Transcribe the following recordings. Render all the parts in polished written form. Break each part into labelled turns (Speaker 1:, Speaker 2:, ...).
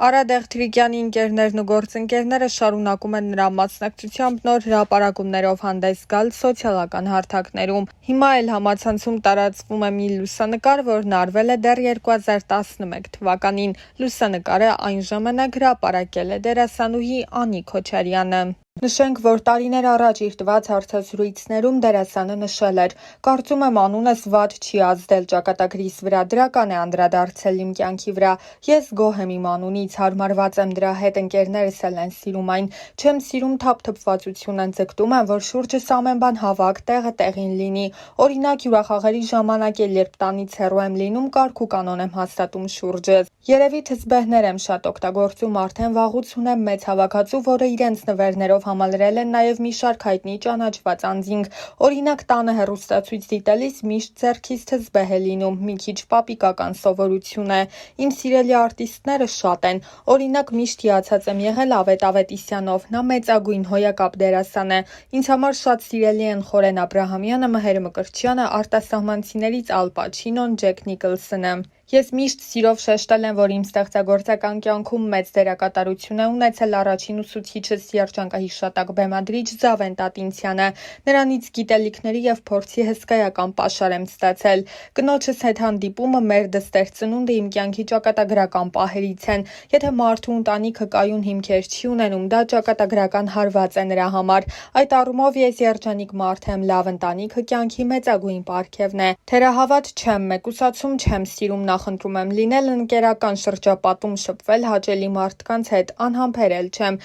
Speaker 1: Արա Դեղթրիկյանի ընկերներն ու գործընկերները շարունակում են նրա մասնակցությամբ նոր հրապարակումներով հանդես գալ սոցիալական հարթակներում։ Հիմա էլ համացանցում տարածվում է մի լուսանկար, որն արվել է դեռ 2011 թվականին։ Լուսանկարը այն ժամանակ հրապարակել է դերասանուհի Անի Քոչարյանը։ Նշենք, որ տարիներ առաջ իր տված հարցազրույցներում դերասանը նշել էր. «Կարծում եմ անունս վատ չի ազդել ճակատագրիս վրա, դրական է անդրադարձել իմ կյանքի վրա։ Ես գոհ եմ իմ անունից, հարմարված եմ դրա հետ, ընկերներս էլ են սիրում այն։ Չեմ սիրում թափթփվածություն են ձգտում են, որ շուրջս ամեն բան հավաք, տեղը տեղին լինի։ Օրինակ հյուրախաղերի ժամանակ էլ երբ տանից հեռու եմ լինում, կարգ ու կանոն եմ հաստատում շուրջս։ Երևի թսբեհներ եմ շատ օգտագործում, արդեն վաղուց ունեմ մեծ հավաքածու, որը իրենց նվերներով համալրել են նաև մի շարք հայտնի ճանաչված անձինք։ Օրինակ տանը հեռուստացույց դիտելիս միշտ ձեռքից թսբեհ է լինում, մի քիչ պապիկական սովորություն է։ Իմ սիրելի արտիստները շատ են։ Օրինակ միշտ հիացած եմ եղել Ավետ Ավետիսյանով, նա մեծագույն հոյակապ դերասան է։ Ինձ համար շատ սիրելի են Խորեն Աբրահամյանը, Մհեր Մկրտչյանը, արտասահմանցիներից Ալ Պաչինոն, Ջեք Նիկոլսոնը։ Ես միշտ սիրով շեշտել եմ, որ իմ ստեղծագործական կյանքում մեծ դերակատարություն է ունեցել առաջին ուսուցիչս երջանկահիշատակ բեմադրիչ Զավեն Տատինցյանը։ Նրանից գիտելիքների և փորձի հսկայական պաշար եմ ստացել։ Կնոջս հետ հանդիպումը մեր դստեր ծնունդը իմ կյանքի ճակատագրական պահերից են։ Եթե մարդու ընտանիքը կայուն հիմքեր չի ունենում, դա ճակատագրական հարված է նրա համար։ Այդ առումով ես երջանիկ մարդ եմ, լավ ընտանիքը կյանքի մեծագույն պարգևն է։ Թերահավատ չեմ, մեկուսացում չեմ սիրում, նախընտրում եմ լինել ընկերական շրջապատում, շփվել հաճելի մարդկանց հետ, անհամբերել չեմ։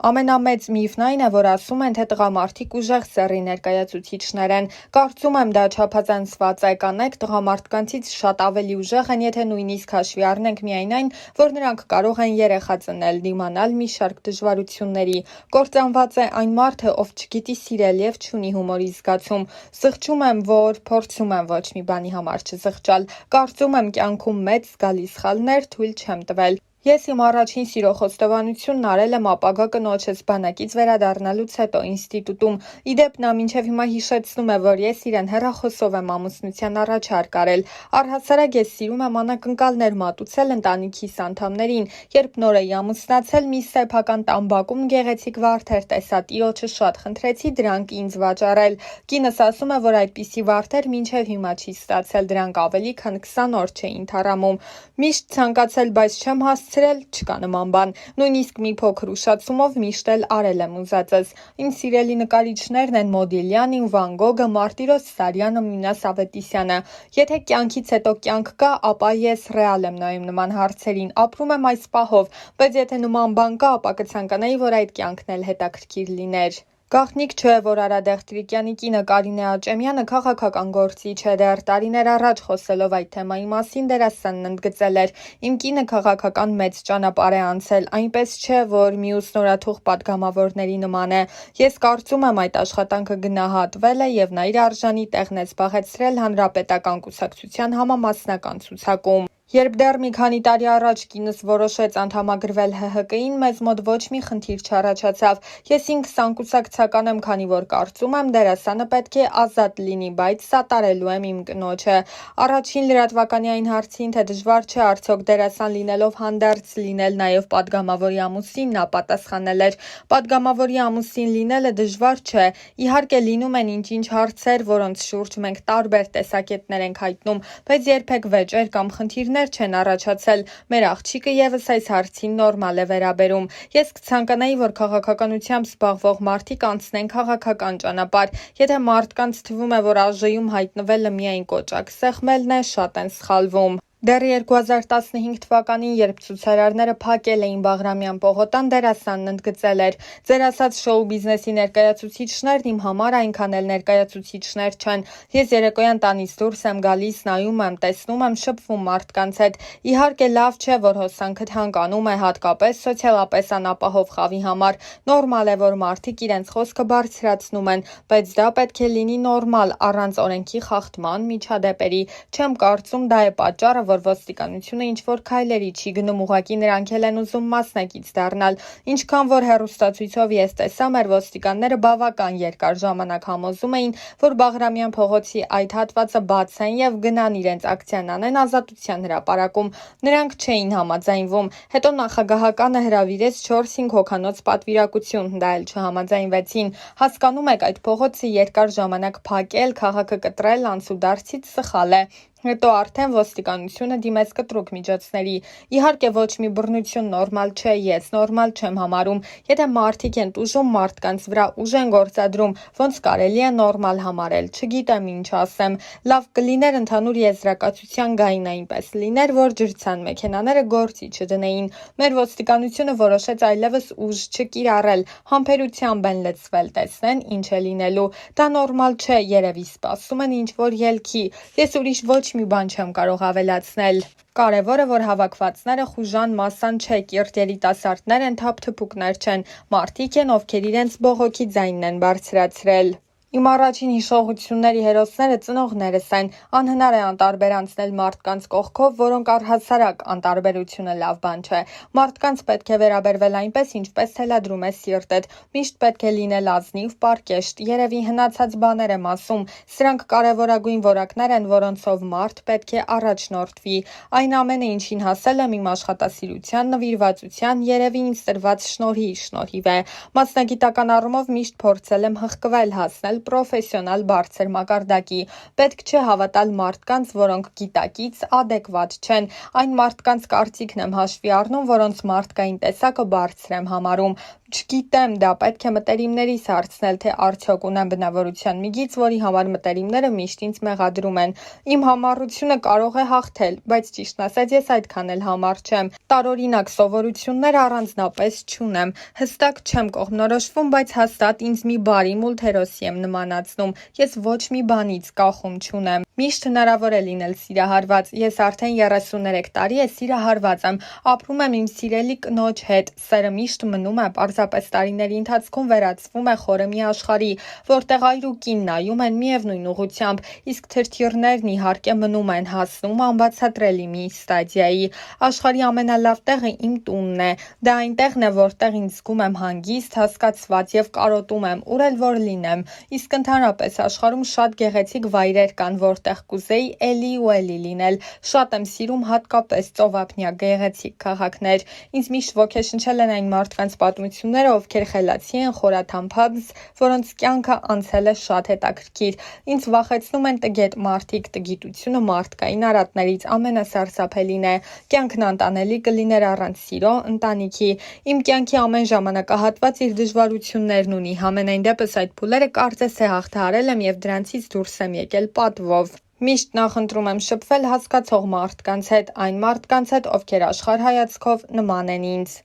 Speaker 1: Ամենամեծ միֆն այն է, որ ասում են, թե տղամարդիկ ուժեղ սեռի ներկայացուցիչներ են։ Կարծում եմ դա չափազանցված է, կանայք տղամարդկանցից շատ ավելի ուժեղ են, եթե նույնիսկ հաշվի առնենք միայն այն, որ նրանք կարող են երեխա ծնել, դիմանալ մի շարք դժվարությունների։ Կործանված է այն մարդը, ով չգիտի սիրել և չունի հումորի զգացում։ Զղջում եմ, որ փորձում եմ ոչ մի բանի համար չզղջալ։ Կարծում եմ կյանքում մեծ զգալի սխալներ թույլ չեմ տվել։ Ես իմ առաջին սիրո խոստովանությունն արել եմ ապագա կնոջս բանակից վերադառնալուց հետո ինստիտուտում։ Իդեպ նա մինչև հիմա հիշեցնում է, որ ես իրեն հեռախոսով եմ ամուսնության առաջարկ արել։ Առհասարակ ես սիրում եմ անակնկալներ մատուցել ընտանիքիս անդամներին։ Երբ նոր էի ամուսնացել, մի սեփական տամբակում գեղեցիկ վարդեր տեսա, տիրոջը շատ խնդրեցի դրանք ինձ վաճառել։ Կինս ասում է, որ այդպիսի վարդեր մինչև հիմա չի ստացել, դրանք ավելի քան 20 օր չէին թառամում։ Միշտ ցանկացել, բայց չեմ հասցրել, չկա նման բան։ Նույնիսկ մի փոքր ուշացումով միշտ էլ արել եմ ուզածս։ Իմ սիրելի նկարիչներն են Մոդիլյանին, Վան Գոգը, Մարտիրոս Սարյանը, Մինաս Ավետիսյանը։ Եթե կյանքից հետո կյանք կա, ապա ես ռեալ եմ նայում նման հարցերին, ապրում եմ այս պահով, բայց եթե նման բան կա, ապա կցանկանայի, որ այդ կյանքն էլ հետաքրքիր լիներ։ Գաղտնիք չէ, որ Արա Դեղթրիկյանի կինը Կարինե Աճեմյանը քաղաքական գործիչ է, դեռ տարիներ առաջ խոսելով այդ թեմայի մասին դերասանն ընդգծել էր. «Իմ կինը քաղաքական մեծ ճանապարհ է անցել, այնպես չէ, որ մյուս նորաթուխ պատգամավորների նման է։ Ես կարծում եմ այդ աշխատանքը գնահատվել է և նա իր արժանի տեղն է զբաղեցրել Հանրապետական կուսակցության համամասնական ցուցակում։ Երբ դեռ մի քանի տարի առաջ կինս որոշեց անդամագրվել ՀՀԿ-ին, մեզ մոտ ոչ մի խնդիր չառաջացավ։ Ես ինքս անկուսակցական եմ, քանի որ կարծում եմ դերասանը պետք է ազատ լինի, բայց սատարելու եմ իմ կնոջը»։ Առաջին լրատվականի այն հարցին, թե դժվար չէ արդյոք դերասան լինելով հանդերձ լինել նաև պատգամավորի ամուսին, նա պատասխանել էր. «Պատգամավորի ամուսին լինելը դժվար չէ։ Իհարկե լինում են ինչ-ինչ հարցեր, որոնց շուրջ մենք տարբեր տեսակետներ ենք հայտնում, բայց երբեք վեճեր կամ խնդիրներ չեն առաջացել։ Մեր աղջիկը ևս այս հարցին նորմալ է վերաբերում։ Ես կցանկանայի, որ քաղաքականությամբ զբաղվող մարդիկ անցնեն քաղաքական ճանապարհ։ Եթե մարդկանց թվում է, որ ԱԺ-ում հայտնվելը միայն կոճակ սեղմելն է, շատ են սխալվում»։ Դեռ 2015 թվականին, երբ ցուցարարները փակել էին Բաղրամյան պողոտան, դերասանն ընդգծել էր. «Ձեր ասած շոու բիզնեսի ներկայացուցիչներն իմ համար այնքան էլ ներկայացուցիչներ չեն։ Ես երեկոյան տանից դուրս եմ գալիս, նայում եմ, տեսնում եմ, շփվում մարդկանց հետ։ Իհարկե լավ չէ, որ հոսանքը թանկանում է, հատկապես սոցիալապես անապահով խավի համար։ Նորմալ է, որ մարդիկ իրենց խոսքը բարձրացնում են, բայց դա պետք է լինի նորմալ, առանց օրենքի խախտման, միջադեպերի։ Չեմ կարծում դա է պատճառը, որ ոստիկանությունը ինչ-որ քայլերի չի գնում, ուղղակի նրանք են ուզում մասնակից դառնալ։ Ինչքան որ հեռուստացույցով ես տեսա, մեր ոստիկանները բավական երկար ժամանակ համոզում էին, որ Բաղրամյան փողոցի այդ հատվածը բացեն եւ գնան իրենց ակցիան անեն Ազատության հրապարակում։ Նրանք չէին համաձայնվում։ Հետո նախագահականը հրավիրեց 4-5 հոգանոց պատվիրակություն, դա էլ չհամաձայնվեցին։ Հասկանում եք, այդ փողոցը երկար ժամանակ փակել, քաղաքը կտրել անցուդարձից սխալ է։ Հետո արդեն ոստիկանությունը դիմեց կտրուկ միջոցների։ Իհարկե ոչ մի բռնություն նորմալ չէ, ես նորմալ չեմ համարում։ Եթե մարդիկ են տուժում մարդկանց վրա, ուժ են գործադրում, ոնց կարելի է նորմալ համարել, չգիտեմ ինչ ասեմ։ Լավ կլիներ ընդհանուր եզրակացության գային այնպես լիներ, որ ջրցան մեքենաները գործի չդնեին։ Մեր ոստիկանությունը որոշեց այլևս ուժ չկիրառել, համբերությամբ են լցվել, տեսնեն ինչ է լինելու։ Դա նորմալ չէ, երևի սպասում են ինչ-որ ելքի։ Ես ուրիշ ոչ մի բան չեմ կարող ավելացնել։ Կարևորը, որ հավաքվածները խուժան մասան չէ, կիրթ երիտասարդներ են, թափթփուկներ չեն, մարդիկ են, ովքեր իրենց բողոքի ձայնն են բարձրացրել։ Իմ առաջին հիշողությունների հերոսները ծնողներս են, անհնար է անտարբեր անցնել մարդկանց կողքով, որոնք առհասարակ անտարբերությունը լավ բան չէ։ Մարդկանց պետք է վերաբերվել այնպես, ինչպես թելադրում է սիրտդ, միշտ պետք է լինել ազնիվ, պարկեշտ, երևի հնացած բաներ եմ ասում, սրանք կարևորագույն որակներ են, որոնցով մարդ պետք է առաջնորդվի։ Այն ամենը, ինչին հասել եմ իմ աշխատասիրության, նվիրվածության, երևի ինձ տրված շնորհի շնորհիվ է։ Մասնագիտական առումով միշտ փորձել եմ հղկվել, հասնել պրոֆեսիոնալ բարձր մակարդակի։ Պետք չէ հավատալ մարդկանց, որոնք գիտակից adekvat չեն։ Այն մարդկանց կարծիքն եմ հաշվի առնում, որոնց մարդկային տեսակը բարձր եմ համարում։ Չգիտեմ, դա պետք է մտերիմներիս հարցնել, թե արդյոք ունեմ բնավորության մի գիծ, որի համար մտերիմները միշտ ինձ մեղադրում են։ Իմ համառությունը կարող է հաղթել, բայց ճիշտն ասած ես այդքան էլ համառ չեմ։ Տարօրինակ սովորություններ առանձնապես չունեմ։ Հստակ չեմ կողմնորոշվում, բայց հաստատ ինձ մի բարի մուլտհերոսի եմ նմանացնում։ Ես ոչ մի բանից կախում չունեմ։ Միշտ հնարավոր է լինել սիրահարված։ Ես արդեն 33 տարի է սիրահարված եմ, ապրում եմ իմ սիրելի կնոջ հետ։ Սերը միշտ մնում է, պարզապես տարիների ընթացքում վերածվում է խորը մի աշխարհի, որտեղ այր ու կին նայում են միևնույն ուղղությամբ, իսկ թրթիռներն իհարկե մնում են, հասնում անբացատրելի մի ստադիայի։ Աշխարհի ամենալավ տեղը իմ տունն է։ Դա այնտեղն է, որտեղ ինձ զգում եմ հանգիստ, հասկացված եւ կարոտում եմ, ուր էլ որ լինեմ։ Իսկ ընդհանրապես աշխարհում շատ գեղեցիկ վայրեր կան, որտեղ կուզեի էլի ու էլի լինել։ Շատ եմ սիրում հատկապես ծովափնյա գեղեցիկ քաղաքներ։ Ինձ միշտ ոգեշնչել են այն մարդկանց պատմությունները, ովքեր խելացի են, խորաթափանց, որոնց կյանքը անցել է շատ հետաքրքիր։ Ինձ վախեցնում են տգետ մարդիկ, տգիտությունը մարդկային արատներից ամենասարսափելին է։ Կյանքն անտանելի կլիներ առանց սիրո, ընտանիքի։ Իմ կյանքի ամեն ժամանակահատված իր դժվարություններն ունի, համենայն դեպս այդ փուլերը կարծես թե հաղթահարել եմ եւ դրանցից դուրս եմ եկել պատվով։ Միշտ նախընտրում եմ շփվել հասկացող մարդկանց հետ, այն մարդկանց հետ, ովքեր աշխարհայացքով նման են ինձ։